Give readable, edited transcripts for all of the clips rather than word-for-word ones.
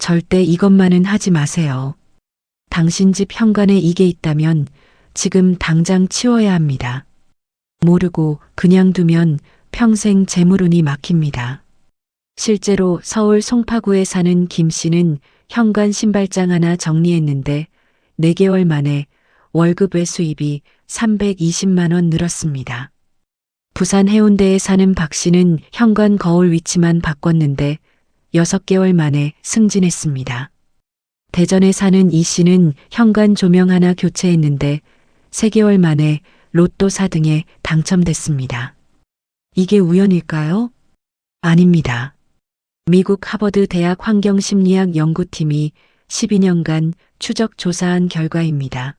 절대 이것만은 하지 마세요. 당신 집 현관에 이게 있다면 지금 당장 치워야 합니다. 모르고 그냥 두면 평생 재물운이 막힙니다. 실제로 서울 송파구에 사는 김 씨는 현관 신발장 하나 정리했는데 4개월 만에 월급 외 수입이 320만 원 늘었습니다. 부산 해운대에 사는 박 씨는 현관 거울 위치만 바꿨는데 6개월 만에 승진했습니다. 대전에 사는 이 씨는 현관 조명 하나 교체했는데 3개월 만에 로또 4등에 당첨됐습니다. 이게 우연일까요? 아닙니다. 미국 하버드 대학 환경심리학 연구팀이 12년간 추적 조사한 결과입니다.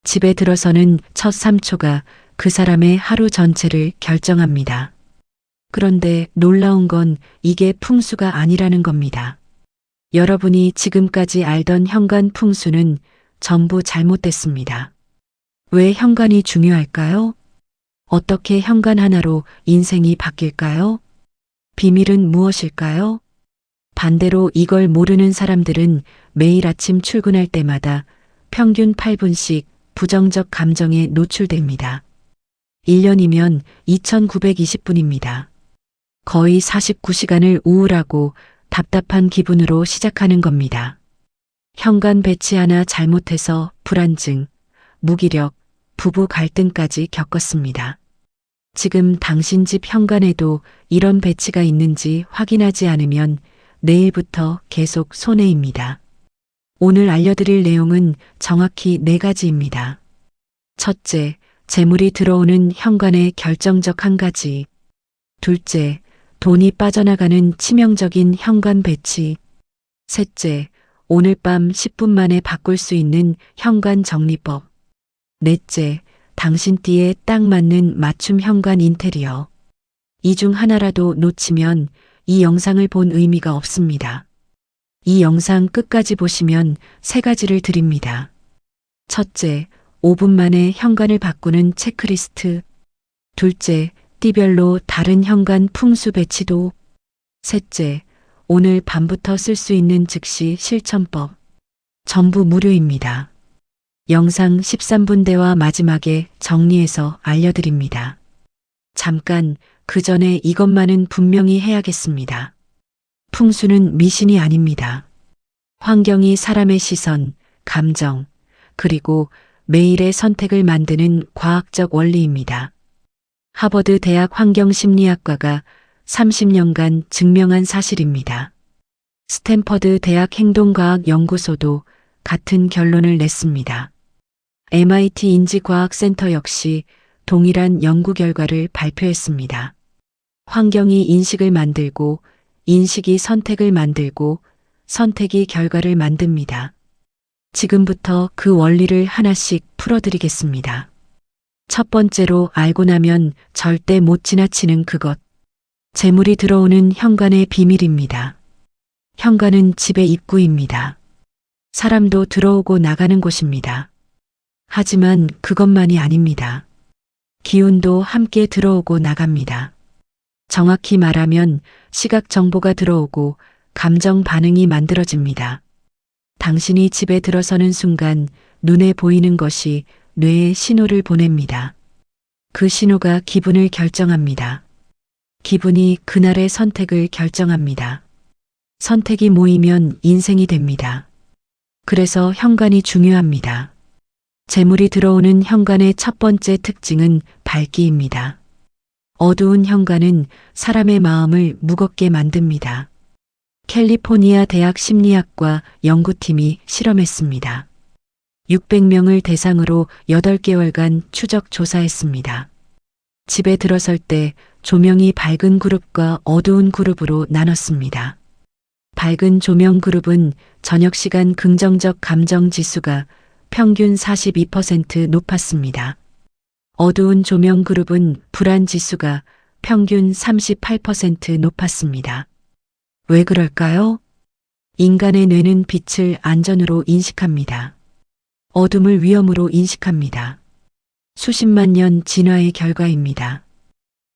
집에 들어서는 첫 3초가 그 사람의 하루 전체를 결정합니다. 그런데 놀라운 건 이게 풍수가 아니라는 겁니다. 여러분이 지금까지 알던 현관 풍수는 전부 잘못됐습니다. 왜 현관이 중요할까요? 어떻게 현관 하나로 인생이 바뀔까요? 비밀은 무엇일까요? 반대로 이걸 모르는 사람들은 매일 아침 출근할 때마다 평균 8분씩 부정적 감정에 노출됩니다. 1년이면 2920분입니다. 거의 49시간을 우울하고 답답한 기분으로 시작하는 겁니다. 현관 배치 하나 잘못해서 불안증, 무기력, 부부 갈등까지 겪었습니다. 지금 당신 집 현관에도 이런 배치가 있는지 확인하지 않으면 내일부터 계속 손해입니다. 오늘 알려드릴 내용은 정확히 4가지입니다. 첫째, 재물이 들어오는 현관의 결정적 1가지. 둘째, 돈이 빠져나가는 치명적인 현관 배치. 셋째, 오늘 밤 10분 만에 바꿀 수 있는 현관 정리법. 넷째, 당신 띠에 딱 맞는 맞춤 현관 인테리어. 이 중 하나라도 놓치면 이 영상을 본 의미가 없습니다. 이 영상 끝까지 보시면 3가지를 드립니다. 첫째, 5분 만에 현관을 바꾸는 체크리스트. 둘째, 띠별로 다른 현관 풍수 배치도. 셋째, 오늘 밤부터 쓸 수 있는 즉시 실천법. 전부 무료입니다. 영상 13분대와 마지막에 정리해서 알려드립니다. 잠깐, 그 전에 이것만은 분명히 해야겠습니다. 풍수는 미신이 아닙니다. 환경이 사람의 시선, 감정, 그리고 매일의 선택을 만드는 과학적 원리입니다. 하버드 대학 환경심리학과가 30년간 증명한 사실입니다. 스탠퍼드 대학 행동과학연구소도 같은 결론을 냈습니다. MIT 인지과학센터 역시 동일한 연구 결과를 발표했습니다. 환경이 인식을 만들고 인식이 선택을 만들고 선택이 결과를 만듭니다. 지금부터 그 원리를 하나씩 풀어드리겠습니다. 첫 번째로 알고 나면 절대 못 지나치는 그것. 재물이 들어오는 현관의 비밀입니다. 현관은 집의 입구입니다. 사람도 들어오고 나가는 곳입니다. 하지만 그것만이 아닙니다. 기운도 함께 들어오고 나갑니다. 정확히 말하면 시각 정보가 들어오고 감정 반응이 만들어집니다. 당신이 집에 들어서는 순간 눈에 보이는 것이 뇌에 신호를 보냅니다. 그 신호가 기분을 결정합니다. 기분이 그날의 선택을 결정합니다. 선택이 모이면 인생이 됩니다. 그래서 현관이 중요합니다. 재물이 들어오는 현관의 첫 번째 특징은 밝기입니다. 어두운 현관은 사람의 마음을 무겁게 만듭니다. 캘리포니아 대학 심리학과 연구팀이 실험했습니다. 600명을 대상으로 8개월간 추적 조사했습니다. 집에 들어설 때 조명이 밝은 그룹과 어두운 그룹으로 나눴습니다. 밝은 조명 그룹은 저녁 시간 긍정적 감정 지수가 평균 42% 높았습니다. 어두운 조명 그룹은 불안 지수가 평균 38% 높았습니다. 왜 그럴까요? 인간의 뇌는 빛을 안전으로 인식합니다. 어둠을 위험으로 인식합니다. 수십만 년 진화의 결과입니다.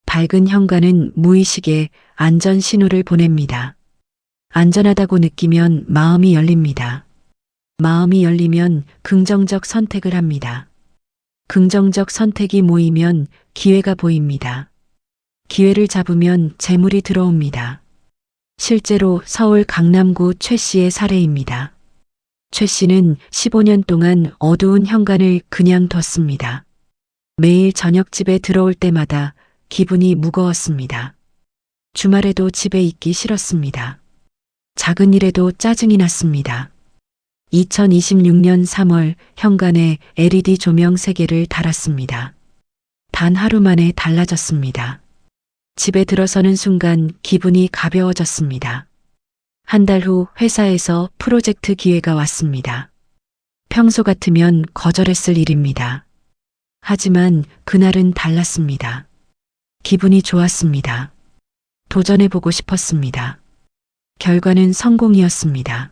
밝은 현관은 무의식에 안전 신호를 보냅니다. 안전하다고 느끼면 마음이 열립니다. 마음이 열리면 긍정적 선택을 합니다. 긍정적 선택이 모이면 기회가 보입니다. 기회를 잡으면 재물이 들어옵니다. 실제로 서울 강남구 최 씨의 사례입니다. 최 씨는 15년 동안 어두운 현관을 그냥 뒀습니다. 매일 저녁 집에 들어올 때마다 기분이 무거웠습니다. 주말에도 집에 있기 싫었습니다. 작은 일에도 짜증이 났습니다. 2026년 3월 현관에 LED 조명 3개를 달았습니다. 단 하루 만에 달라졌습니다. 집에 들어서는 순간 기분이 가벼워졌습니다. 한 달 후 회사에서 프로젝트 기회가 왔습니다. 평소 같으면 거절했을 일입니다. 하지만 그날은 달랐습니다. 기분이 좋았습니다. 도전해보고 싶었습니다. 결과는 성공이었습니다.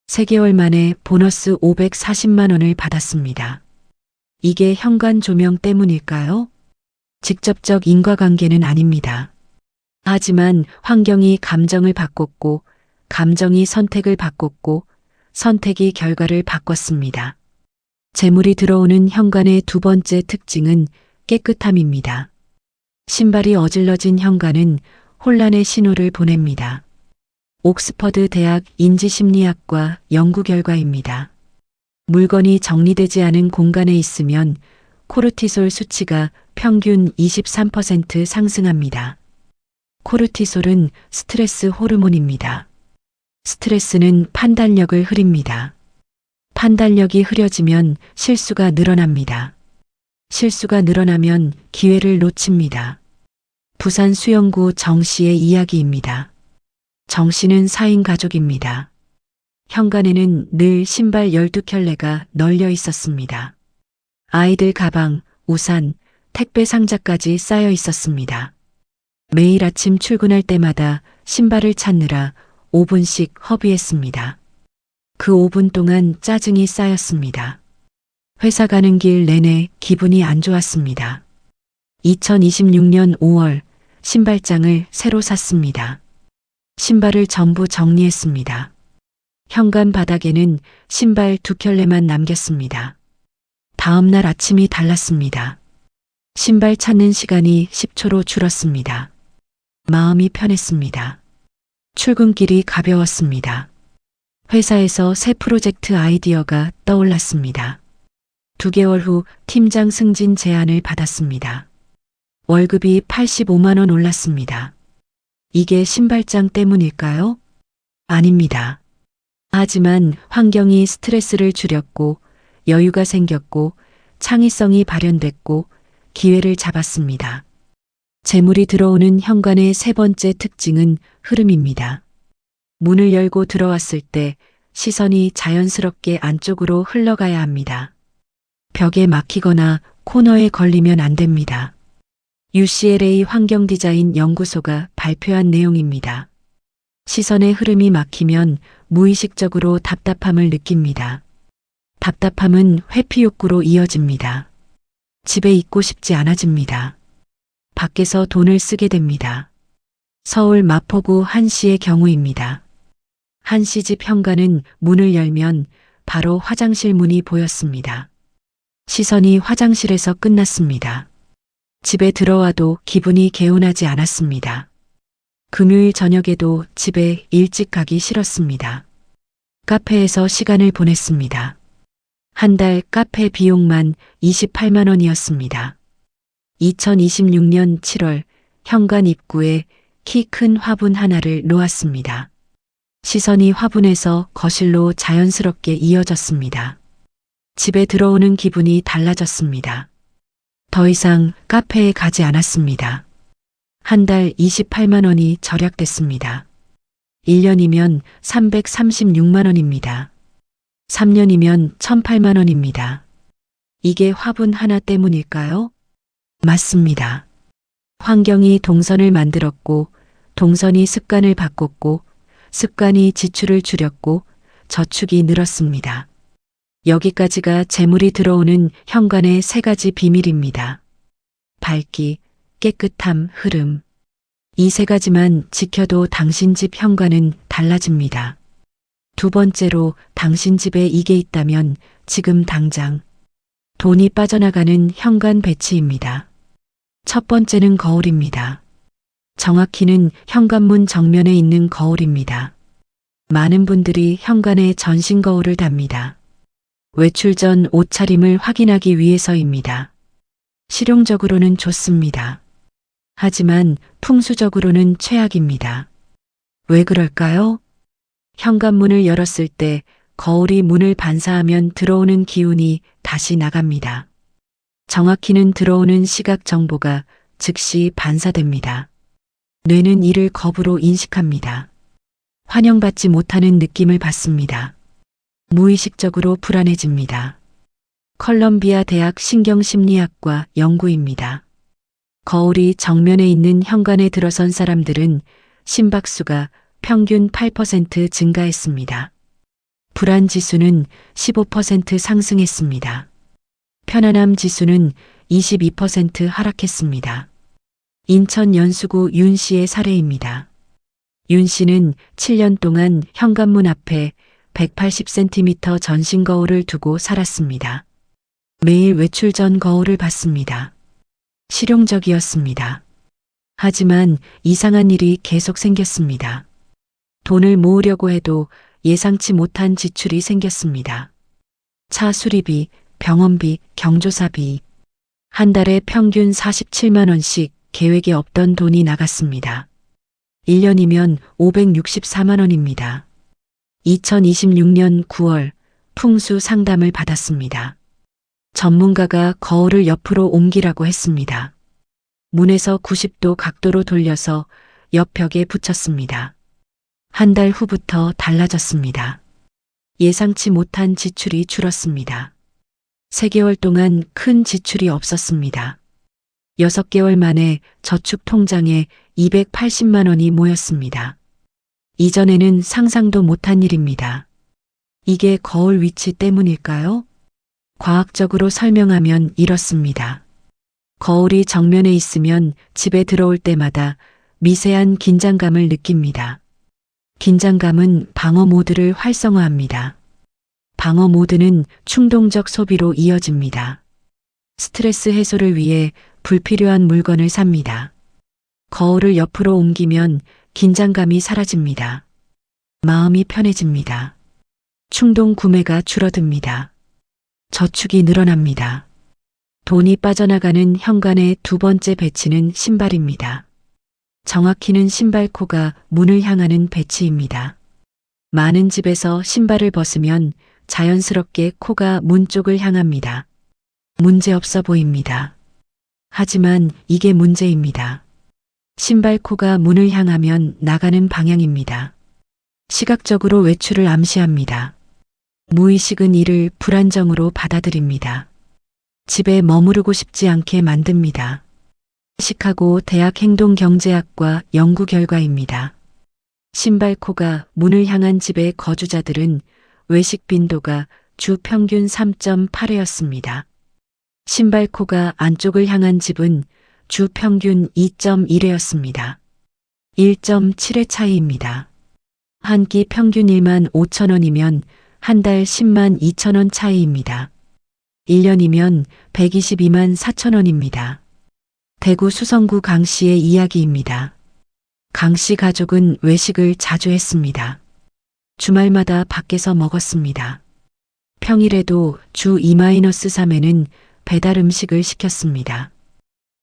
3개월 만에 보너스 540만 원을 받았습니다. 이게 현관 조명 때문일까요? 직접적 인과관계는 아닙니다. 하지만 환경이 감정을 바꿨고, 감정이 선택을 바꿨고, 선택이 결과를 바꿨습니다. 재물이 들어오는 현관의 두 번째 특징은 깨끗함입니다. 신발이 어질러진 현관은 혼란의 신호를 보냅니다. 옥스퍼드 대학 인지심리학과 연구 결과입니다. 물건이 정리되지 않은 공간에 있으면 코르티솔 수치가 평균 23% 상승합니다. 코르티솔은 스트레스 호르몬입니다. 스트레스는 판단력을 흐립니다. 판단력이 흐려지면 실수가 늘어납니다. 실수가 늘어나면 기회를 놓칩니다. 부산 수영구 정 씨의 이야기입니다. 정 씨는 4인 가족입니다. 현관에는 늘 신발 12켤레가 널려 있었습니다. 아이들 가방, 우산, 택배 상자까지 쌓여 있었습니다. 매일 아침 출근할 때마다 신발을 찾느라 5분씩 허비했습니다. 그 5분 동안 짜증이 쌓였습니다. 회사 가는 길 내내 기분이 안 좋았습니다. 2026년 5월 신발장을 새로 샀습니다. 신발을 전부 정리했습니다. 현관 바닥에는 신발 2켤레만 남겼습니다. 다음 날 아침이 달랐습니다. 신발 찾는 시간이 10초로 줄었습니다. 마음이 편했습니다. 출근길이 가벼웠습니다. 회사에서 새 프로젝트 아이디어가 떠올랐습니다. 2개월 후 팀장 승진 제안을 받았습니다. 월급이 85만 원 올랐습니다. 이게 신발장 때문일까요? 아닙니다. 하지만 환경이 스트레스를 줄였고 여유가 생겼고 창의성이 발현됐고 기회를 잡았습니다. 재물이 들어오는 현관의 세 번째 특징은 흐름입니다. 문을 열고 들어왔을 때 시선이 자연스럽게 안쪽으로 흘러가야 합니다. 벽에 막히거나 코너에 걸리면 안 됩니다. UCLA 환경디자인 연구소가 발표한 내용입니다. 시선의 흐름이 막히면 무의식적으로 답답함을 느낍니다. 답답함은 회피 욕구로 이어집니다. 집에 있고 싶지 않아집니다. 밖에서 돈을 쓰게 됩니다. 서울 마포구 한 씨의 경우입니다. 한 씨 집 현관은 문을 열면 바로 화장실 문이 보였습니다. 시선이 화장실에서 끝났습니다. 집에 들어와도 기분이 개운하지 않았습니다. 금요일 저녁에도 집에 일찍 가기 싫었습니다. 카페에서 시간을 보냈습니다. 한 달 카페 비용만 28만 원이었습니다. 2026년 7월 현관 입구에 키 큰 화분 하나를 놓았습니다. 시선이 화분에서 거실로 자연스럽게 이어졌습니다. 집에 들어오는 기분이 달라졌습니다. 더 이상 카페에 가지 않았습니다. 한 달 28만 원이 절약됐습니다. 1년이면 336만 원입니다. 3년이면 1,008만 원입니다. 이게 화분 하나 때문일까요? 맞습니다. 환경이 동선을 만들었고, 동선이 습관을 바꿨고, 습관이 지출을 줄였고, 저축이 늘었습니다. 여기까지가 재물이 들어오는 현관의 3가지 비밀입니다. 밝기, 깨끗함, 흐름. 이 3가지만 지켜도 당신 집 현관은 달라집니다. 두 번째로 당신 집에 이게 있다면 지금 당장 돈이 빠져나가는 현관 배치입니다. 첫 번째는 거울입니다. 정확히는 현관문 정면에 있는 거울입니다. 많은 분들이 현관에 전신 거울을 답니다. 외출 전 옷차림을 확인하기 위해서입니다. 실용적으로는 좋습니다. 하지만 풍수적으로는 최악입니다. 왜 그럴까요? 현관문을 열었을 때 거울이 문을 반사하면 들어오는 기운이 다시 나갑니다. 정확히는 들어오는 시각 정보가 즉시 반사됩니다. 뇌는 이를 겁으로 인식합니다. 환영받지 못하는 느낌을 받습니다. 무의식적으로 불안해집니다. 컬럼비아 대학 신경심리학과 연구입니다. 거울이 정면에 있는 현관에 들어선 사람들은 심박수가 평균 8% 증가했습니다. 불안 지수는 15% 상승했습니다. 편안함 지수는 22% 하락했습니다. 인천 연수구 윤 씨의 사례입니다. 윤 씨는 7년 동안 현관문 앞에 180cm 전신 거울을 두고 살았습니다. 매일 외출 전 거울을 봤습니다. 실용적이었습니다. 하지만 이상한 일이 계속 생겼습니다. 돈을 모으려고 해도 예상치 못한 지출이 생겼습니다. 차 수리비, 병원비, 경조사비. 한 달에 평균 47만 원씩 계획에 없던 돈이 나갔습니다. 1년이면 564만 원입니다. 2026년 9월 풍수 상담을 받았습니다. 전문가가 거울을 옆으로 옮기라고 했습니다. 문에서 90도 각도로 돌려서 옆 벽에 붙였습니다. 한 달 후부터 달라졌습니다. 예상치 못한 지출이 줄었습니다. 3개월 동안 큰 지출이 없었습니다. 6개월 만에 저축 통장에 280만 원이 모였습니다. 이전에는 상상도 못한 일입니다. 이게 거울 위치 때문일까요? 과학적으로 설명하면 이렇습니다. 거울이 정면에 있으면 집에 들어올 때마다 미세한 긴장감을 느낍니다. 긴장감은 방어 모드를 활성화합니다. 방어 모드는 충동적 소비로 이어집니다. 스트레스 해소를 위해 불필요한 물건을 삽니다. 거울을 옆으로 옮기면 긴장감이 사라집니다. 마음이 편해집니다. 충동 구매가 줄어듭니다. 저축이 늘어납니다. 돈이 빠져나가는 현관의 두 번째 배치는 신발입니다. 정확히는 신발코가 문을 향하는 배치입니다. 많은 집에서 신발을 벗으면 자연스럽게 코가 문 쪽을 향합니다. 문제없어 보입니다. 하지만 이게 문제입니다. 신발코가 문을 향하면 나가는 방향입니다. 시각적으로 외출을 암시합니다. 무의식은 이를 불안정으로 받아들입니다. 집에 머무르고 싶지 않게 만듭니다. 시카고 대학 행동경제학과 연구 결과입니다. 신발코가 문을 향한 집의 거주자들은 외식 빈도가 주 평균 3.8회였습니다. 신발코가 안쪽을 향한 집은 주 평균 2.1회였습니다. 1.7회 차이입니다. 한 끼 평균 1만 5천 원이면 한 달 10만 2천 원 차이입니다. 1년이면 122만 4천 원입니다. 대구 수성구 강 씨의 이야기입니다. 강 씨 가족은 외식을 자주 했습니다. 주말마다 밖에서 먹었습니다. 평일에도 주 2-3회는 배달 음식을 시켰습니다.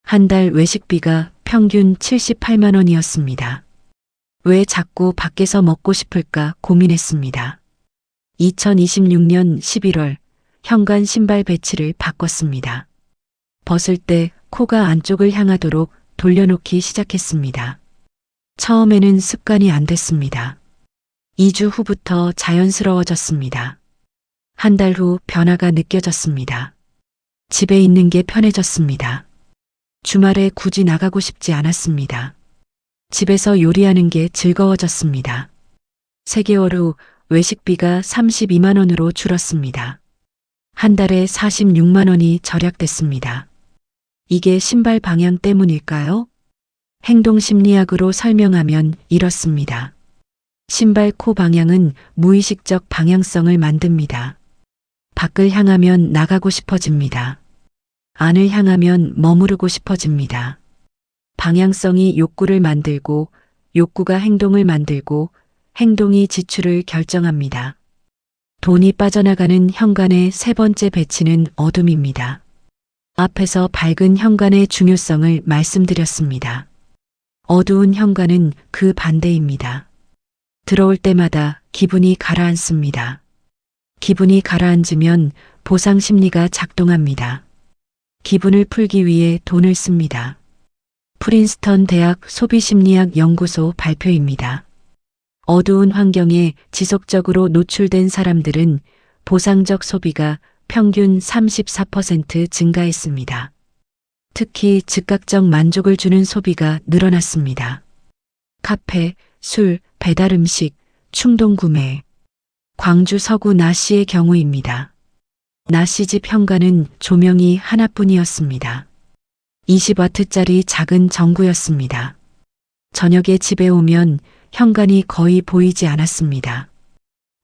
한 달 외식비가 평균 78만 원이었습니다. 왜 자꾸 밖에서 먹고 싶을까 고민했습니다. 2026년 11월 현관 신발 배치를 바꿨습니다. 벗을 때 코가 안쪽을 향하도록 돌려놓기 시작했습니다. 처음에는 습관이 안 됐습니다. 2주 후부터 자연스러워졌습니다. 한 달 후 변화가 느껴졌습니다. 집에 있는 게 편해졌습니다. 주말에 굳이 나가고 싶지 않았습니다. 집에서 요리하는 게 즐거워졌습니다. 3개월 후 외식비가 32만 원으로 줄었습니다. 한 달에 46만 원이 절약됐습니다. 이게 신발 방향 때문일까요? 행동심리학으로 설명하면 이렇습니다. 신발 코 방향은 무의식적 방향성을 만듭니다. 밖을 향하면 나가고 싶어집니다. 안을 향하면 머무르고 싶어집니다. 방향성이 욕구를 만들고 욕구가 행동을 만들고 행동이 지출을 결정합니다. 돈이 빠져나가는 현관의 세 번째 배치는 어둠입니다. 앞에서 밝은 현관의 중요성을 말씀드렸습니다. 어두운 현관은 그 반대입니다. 들어올 때마다 기분이 가라앉습니다. 기분이 가라앉으면 보상 심리가 작동합니다. 기분을 풀기 위해 돈을 씁니다. 프린스턴 대학 소비심리학 연구소 발표입니다. 어두운 환경에 지속적으로 노출된 사람들은 보상적 소비가 평균 34% 증가했습니다. 특히 즉각적 만족을 주는 소비가 늘어났습니다. 카페, 술, 배달 음식, 충동 구매. 광주 서구 나씨의 경우입니다. 나씨 집 현관은 조명이 하나뿐이었습니다. 20와트짜리 작은 전구였습니다. 저녁에 집에 오면 현관이 거의 보이지 않았습니다.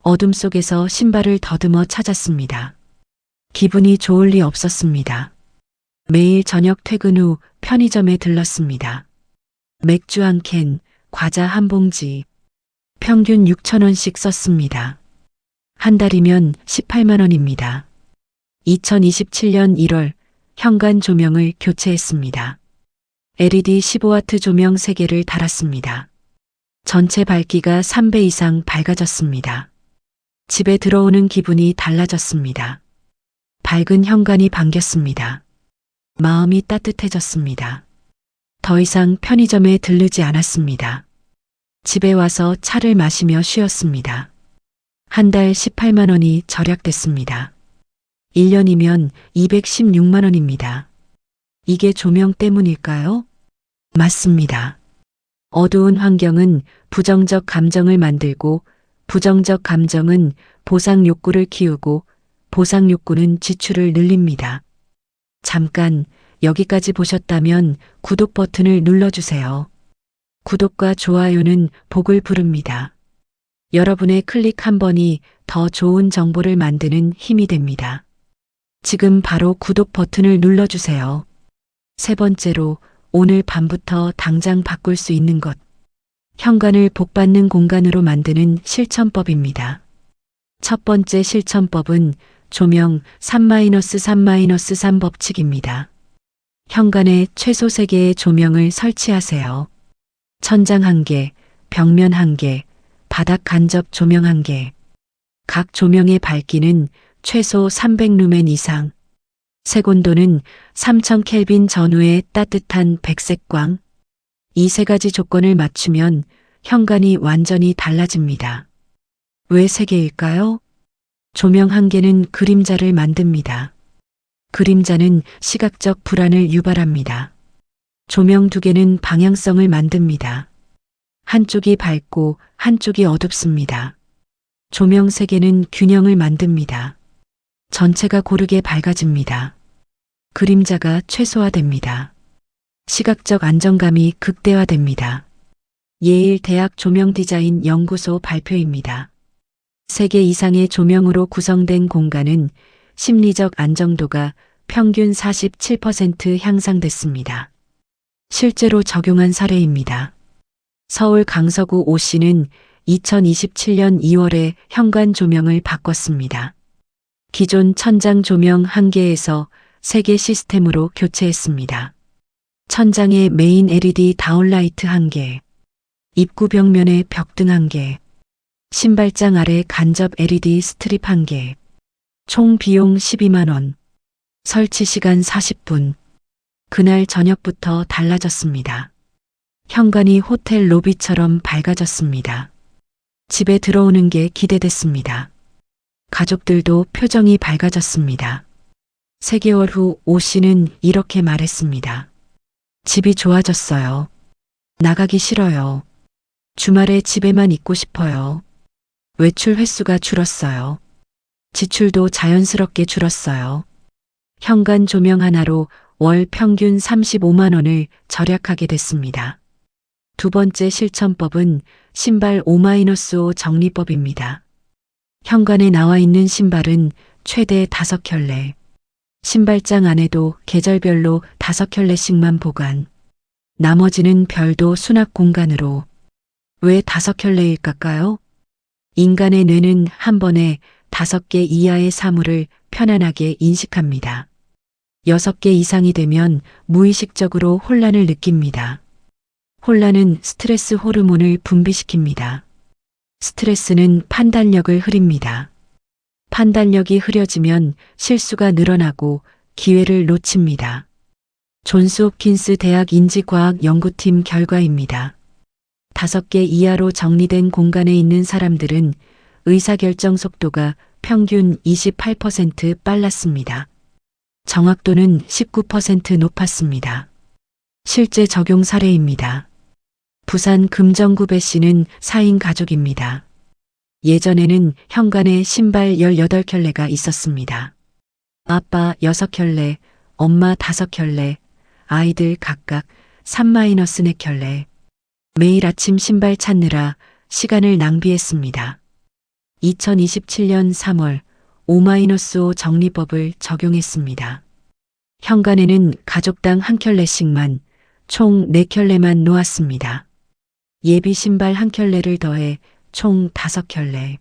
어둠 속에서 신발을 더듬어 찾았습니다. 기분이 좋을 리 없었습니다. 매일 저녁 퇴근 후 편의점에 들렀습니다. 맥주 한 캔, 과자 한 봉지, 평균 6,000원씩 썼습니다. 한 달이면 18만 원입니다. 2027년 1월 현관 조명을 교체했습니다. LED 15와트 조명 3개를 달았습니다. 전체 밝기가 3배 이상 밝아졌습니다. 집에 들어오는 기분이 달라졌습니다. 밝은 현관이 반겼습니다. 마음이 따뜻해졌습니다. 더 이상 편의점에 들르지 않았습니다. 집에 와서 차를 마시며 쉬었습니다. 한 달 18만 원이 절약됐습니다. 1년이면 216만 원입니다. 이게 조명 때문일까요? 맞습니다. 어두운 환경은 부정적 감정을 만들고 부정적 감정은 보상 욕구를 키우고 보상 욕구는 지출을 늘립니다. 잠깐 여기까지 보셨다면 구독 버튼을 눌러주세요. 구독과 좋아요는 복을 부릅니다. 여러분의 클릭 한 번이 더 좋은 정보를 만드는 힘이 됩니다. 지금 바로 구독 버튼을 눌러주세요. 세 번째로 오늘 밤부터 당장 바꿀 수 있는 것. 현관을 복받는 공간으로 만드는 실천법입니다. 첫 번째 실천법은 조명 3-3-3 법칙입니다. 현관에 최소 3개의 조명을 설치하세요. 천장 1개, 벽면 1개, 바닥 간접 조명 1개. 각 조명의 밝기는 최소 300루멘 이상. 색온도는 3000 켈빈 전후의 따뜻한 백색광. 이 3가지 조건을 맞추면 현관이 완전히 달라집니다. 왜 3개일까요? 조명 1개는 그림자를 만듭니다. 그림자는 시각적 불안을 유발합니다. 조명 2개는 방향성을 만듭니다. 한쪽이 밝고 한쪽이 어둡습니다. 조명 3개는 균형을 만듭니다. 전체가 고르게 밝아집니다. 그림자가 최소화됩니다. 시각적 안정감이 극대화됩니다. 예일 대학 조명 디자인 연구소 발표입니다. 3개 이상의 조명으로 구성된 공간은 심리적 안정도가 평균 47% 향상됐습니다. 실제로 적용한 사례입니다. 서울 강서구 오 씨는 2027년 2월에 현관 조명을 바꿨습니다. 기존 천장 조명 1개에서 3개 시스템으로 교체했습니다. 천장에 메인 LED 다운라이트 1개, 입구 벽면에 벽등 1개, 신발장 아래 간접 LED 스트립 1개, 총 비용 12만 원, 설치 시간 40분. 그날 저녁부터 달라졌습니다. 현관이 호텔 로비처럼 밝아졌습니다. 집에 들어오는 게 기대됐습니다. 가족들도 표정이 밝아졌습니다. 3개월 후 오 씨는 이렇게 말했습니다. 집이 좋아졌어요. 나가기 싫어요. 주말에 집에만 있고 싶어요. 외출 횟수가 줄었어요. 지출도 자연스럽게 줄었어요. 현관 조명 하나로 월 평균 35만 원을 절약하게 됐습니다. 두 번째 실천법은 신발 5-5 정리법입니다. 현관에 나와 있는 신발은 최대 5켤레. 신발장 안에도 계절별로 5켤레씩만 보관. 나머지는 별도 수납 공간으로. 왜 5켤레일까요? 인간의 뇌는 한 번에 5개 이하의 사물을 편안하게 인식합니다. 6개 이상이 되면 무의식적으로 혼란을 느낍니다. 혼란은 스트레스 호르몬을 분비시킵니다. 스트레스는 판단력을 흐립니다. 판단력이 흐려지면 실수가 늘어나고 기회를 놓칩니다. 존스 홉킨스 대학 인지과학 연구팀 결과입니다. 5개 이하로 정리된 공간에 있는 사람들은 의사결정 속도가 평균 28% 빨랐습니다. 정확도는 19% 높았습니다. 실제 적용 사례입니다. 부산 금정구 씨는 4인 가족입니다. 예전에는 현관에 신발 18켤레가 있었습니다. 아빠 6켤레, 엄마 5켤레, 아이들 각각 3-4켤레. 매일 아침 신발 찾느라 시간을 낭비했습니다. 2027년 3월 5-5 정리법을 적용했습니다. 현관에는 가족당 1켤레씩만 총 4켤레만 놓았습니다. 예비 신발 1켤레를 더해 총 5켤레.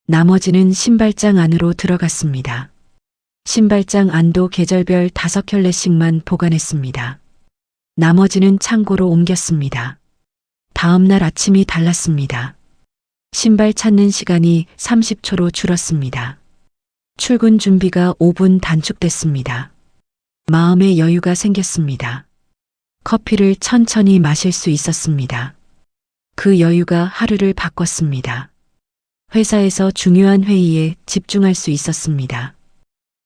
나머지는 신발장 안으로 들어갔습니다. 신발장 안도 계절별 5켤레씩만 보관했습니다. 나머지는 창고로 옮겼습니다. 다음 날 아침이 달랐습니다. 신발 찾는 시간이 30초로 줄었습니다. 출근 준비가 5분 단축됐습니다. 마음의 여유가 생겼습니다. 커피를 천천히 마실 수 있었습니다. 그 여유가 하루를 바꿨습니다. 회사에서 중요한 회의에 집중할 수 있었습니다.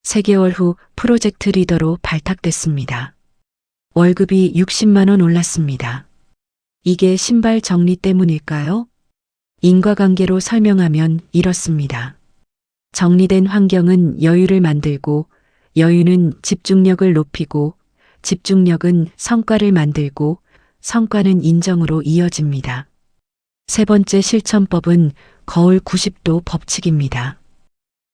3개월 후 프로젝트 리더로 발탁됐습니다. 월급이 60만 원 올랐습니다. 이게 신발 정리 때문일까요? 인과관계로 설명하면 이렇습니다. 정리된 환경은 여유를 만들고, 여유는 집중력을 높이고, 집중력은 성과를 만들고, 성과는 인정으로 이어집니다. 세 번째 실천법은 거울 90도 법칙입니다.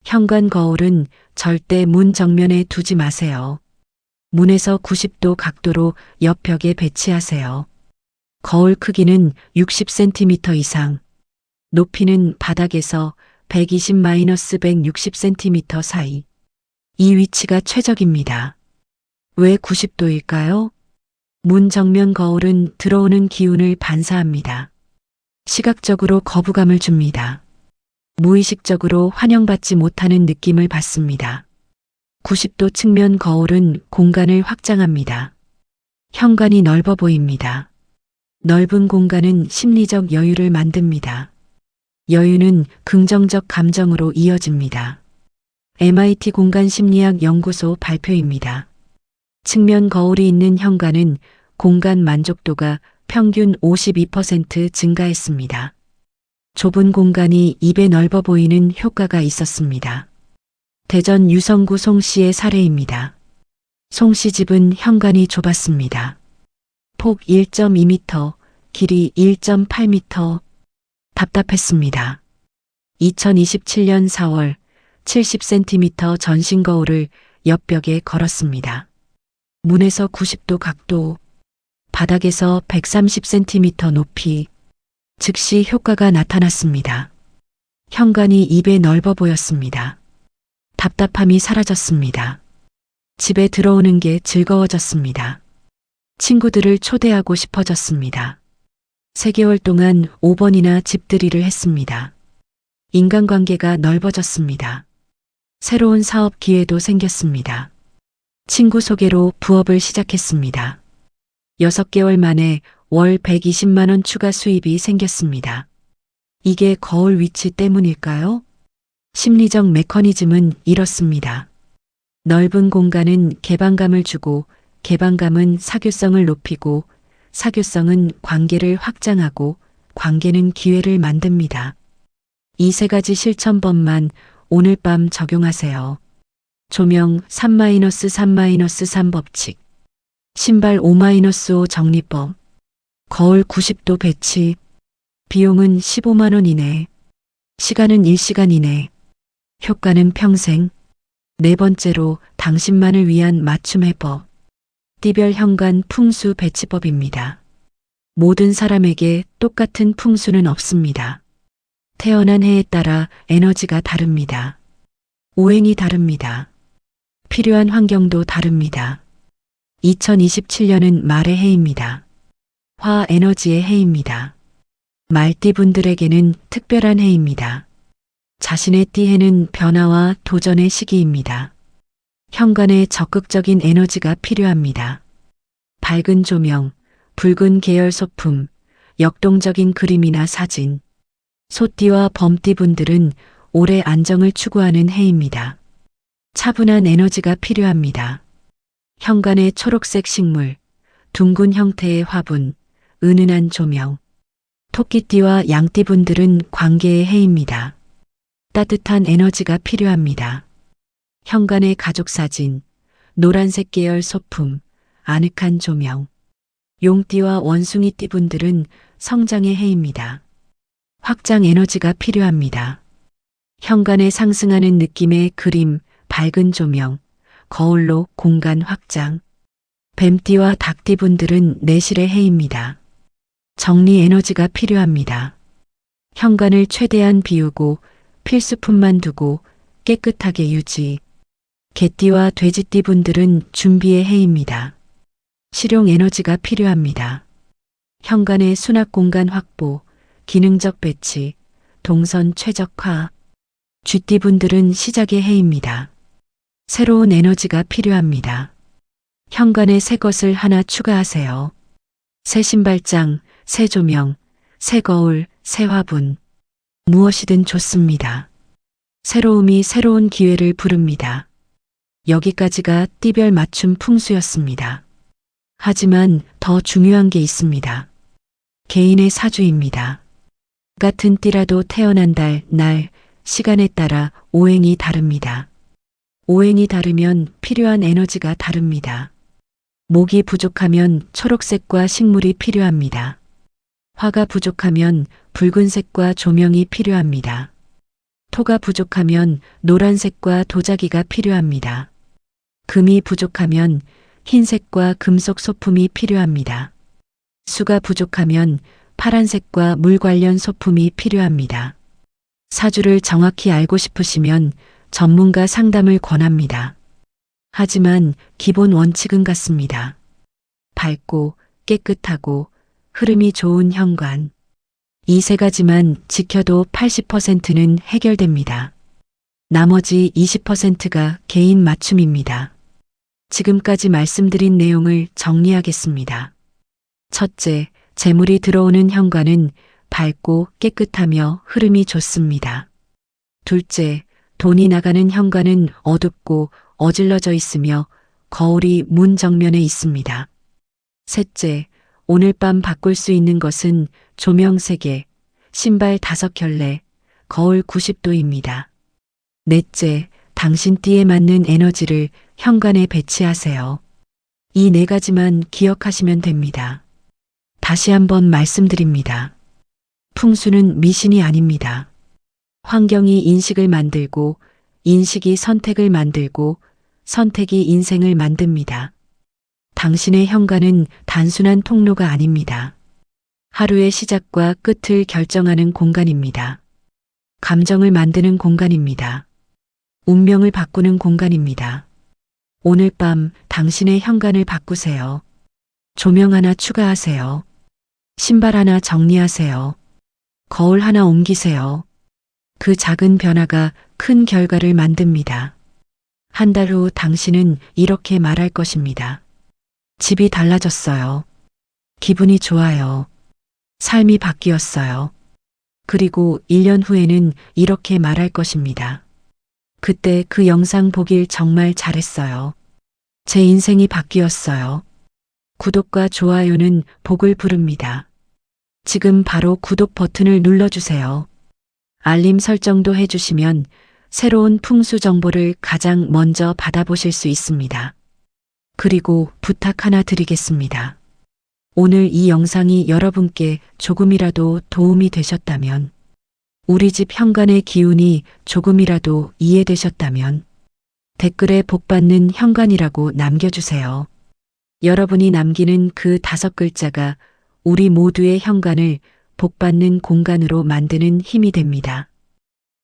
현관 거울은 절대 문 정면에 두지 마세요. 문에서 90도 각도로 옆 벽에 배치하세요. 거울 크기는 60cm 이상, 높이는 바닥에서 120-160cm 사이. 이 위치가 최적입니다. 왜 90도일까요? 문 정면 거울은 들어오는 기운을 반사합니다. 시각적으로 거부감을 줍니다. 무의식적으로 환영받지 못하는 느낌을 받습니다. 90도 측면 거울은 공간을 확장합니다. 현관이 넓어 보입니다. 넓은 공간은 심리적 여유를 만듭니다. 여유는 긍정적 감정으로 이어집니다. MIT 공간심리학 연구소 발표입니다. 측면 거울이 있는 현관은 공간 만족도가 평균 52% 증가했습니다. 좁은 공간이 입에 넓어 보이는 효과가 있었습니다. 대전 유성구 송씨의 사례입니다. 송씨 집은 현관이 좁았습니다. 폭 1.2m, 길이 1.8m. 답답했습니다. 2027년 4월 70cm 전신 거울을 옆벽에 걸었습니다. 문에서 90도 각도, 바닥에서 130cm 높이, 즉시 효과가 나타났습니다. 현관이 입에 넓어 보였습니다. 답답함이 사라졌습니다. 집에 들어오는 게 즐거워졌습니다. 친구들을 초대하고 싶어졌습니다. 3개월 동안 5번이나 집들이를 했습니다. 인간관계가 넓어졌습니다. 새로운 사업 기회도 생겼습니다. 친구 소개로 부업을 시작했습니다. 6개월 만에 월 120만 원 추가 수입이 생겼습니다. 이게 거울 위치 때문일까요? 심리적 메커니즘은 이렇습니다. 넓은 공간은 개방감을 주고, 개방감은 사교성을 높이고, 사교성은 관계를 확장하고, 관계는 기회를 만듭니다. 이 3가지 실천법만 오늘 밤 적용하세요. 조명 3-3-3 법칙, 신발 5-5 정리법, 거울 90도 배치, 비용은 15만 원 이내. 시간은 1시간 이내. 효과는 평생. 네 번째로 당신만을 위한 맞춤 해법. 띠별 현관 풍수 배치법입니다. 모든 사람에게 똑같은 풍수는 없습니다. 태어난 해에 따라 에너지가 다릅니다. 오행이 다릅니다. 필요한 환경도 다릅니다. 2027년은 말의 해입니다. 화 에너지의 해입니다. 말띠분들에게는 특별한 해입니다. 자신의 띠해는 변화와 도전의 시기입니다. 현관에 적극적인 에너지가 필요합니다. 밝은 조명, 붉은 계열 소품, 역동적인 그림이나 사진. 소띠와 범띠분들은 오래 안정을 추구하는 해입니다. 차분한 에너지가 필요합니다. 현관에 초록색 식물, 둥근 형태의 화분, 은은한 조명. 토끼띠와 양띠분들은 관계의 해입니다. 따뜻한 에너지가 필요합니다. 현관의 가족 사진, 노란색 계열 소품, 아늑한 조명. 용띠와 원숭이띠분들은 성장의 해입니다. 확장 에너지가 필요합니다. 현관에 상승하는 느낌의 그림, 밝은 조명, 거울로 공간 확장. 뱀띠와 닭띠분들은 내실의 해입니다. 정리 에너지가 필요합니다. 현관을 최대한 비우고 필수품만 두고 깨끗하게 유지. 개띠와 돼지띠분들은 준비의 해입니다. 실용 에너지가 필요합니다. 현관의 수납 공간 확보, 기능적 배치, 동선 최적화. 쥐띠분들은 시작의 해입니다. 새로운 에너지가 필요합니다. 현관에 새 것을 하나 추가하세요. 새 신발장, 새 조명, 새 거울, 새 화분. 무엇이든 좋습니다. 새로움이 새로운 기회를 부릅니다. 여기까지가 띠별 맞춤 풍수였습니다. 하지만 더 중요한 게 있습니다. 개인의 사주입니다. 같은 띠라도 태어난 달, 날, 시간에 따라 오행이 다릅니다. 오행이 다르면 필요한 에너지가 다릅니다. 목이 부족하면 초록색과 식물이 필요합니다. 화가 부족하면 붉은색과 조명이 필요합니다. 토가 부족하면 노란색과 도자기가 필요합니다. 금이 부족하면 흰색과 금속 소품이 필요합니다. 수가 부족하면 파란색과 물 관련 소품이 필요합니다. 사주를 정확히 알고 싶으시면 전문가 상담을 권합니다. 하지만 기본 원칙은 같습니다. 밝고 깨끗하고 흐름이 좋은 현관. 이 세 가지만 지켜도 80%는 해결됩니다. 나머지 20%가 개인 맞춤입니다. 지금까지 말씀드린 내용을 정리하겠습니다. 첫째, 재물이 들어오는 현관은 밝고 깨끗하며 흐름이 좋습니다. 둘째, 돈이 나가는 현관은 어둡고 어질러져 있으며 거울이 문 정면에 있습니다. 셋째, 오늘 밤 바꿀 수 있는 것은 조명 3개, 신발 5켤레, 거울 90도입니다. 넷째, 당신 띠에 맞는 에너지를 현관에 배치하세요. 이 4가지만 기억하시면 됩니다. 다시 한번 말씀드립니다. 풍수는 미신이 아닙니다. 환경이 인식을 만들고, 인식이 선택을 만들고, 선택이 인생을 만듭니다. 당신의 현관은 단순한 통로가 아닙니다. 하루의 시작과 끝을 결정하는 공간입니다. 감정을 만드는 공간입니다. 운명을 바꾸는 공간입니다. 오늘 밤 당신의 현관을 바꾸세요. 조명 하나 추가하세요. 신발 하나 정리하세요. 거울 하나 옮기세요. 그 작은 변화가 큰 결과를 만듭니다. 한 달 후 당신은 이렇게 말할 것입니다. 집이 달라졌어요. 기분이 좋아요. 삶이 바뀌었어요. 그리고 1년 후에는 이렇게 말할 것입니다. 그때 그 영상 보길 정말 잘했어요. 제 인생이 바뀌었어요. 구독과 좋아요는 복을 부릅니다. 지금 바로 구독 버튼을 눌러주세요. 알림 설정도 해주시면 새로운 풍수 정보를 가장 먼저 받아보실 수 있습니다. 그리고 부탁 하나 드리겠습니다. 오늘 이 영상이 여러분께 조금이라도 도움이 되셨다면, 우리 집 현관의 기운이 조금이라도 이해되셨다면, 댓글에 복받는 현관이라고 남겨주세요. 여러분이 남기는 그 5글자가 우리 모두의 현관을 복받는 공간으로 만드는 힘이 됩니다.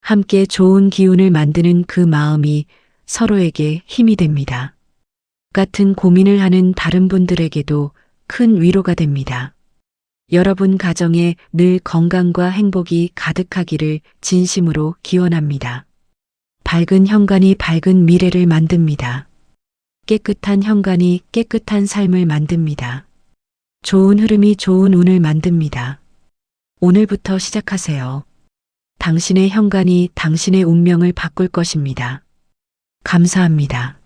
함께 좋은 기운을 만드는 그 마음이 서로에게 힘이 됩니다. 같은 고민을 하는 다른 분들에게도 큰 위로가 됩니다. 여러분 가정에 늘 건강과 행복이 가득하기를 진심으로 기원합니다. 밝은 현관이 밝은 미래를 만듭니다. 깨끗한 현관이 깨끗한 삶을 만듭니다. 좋은 흐름이 좋은 운을 만듭니다. 오늘부터 시작하세요. 당신의 현관이 당신의 운명을 바꿀 것입니다. 감사합니다.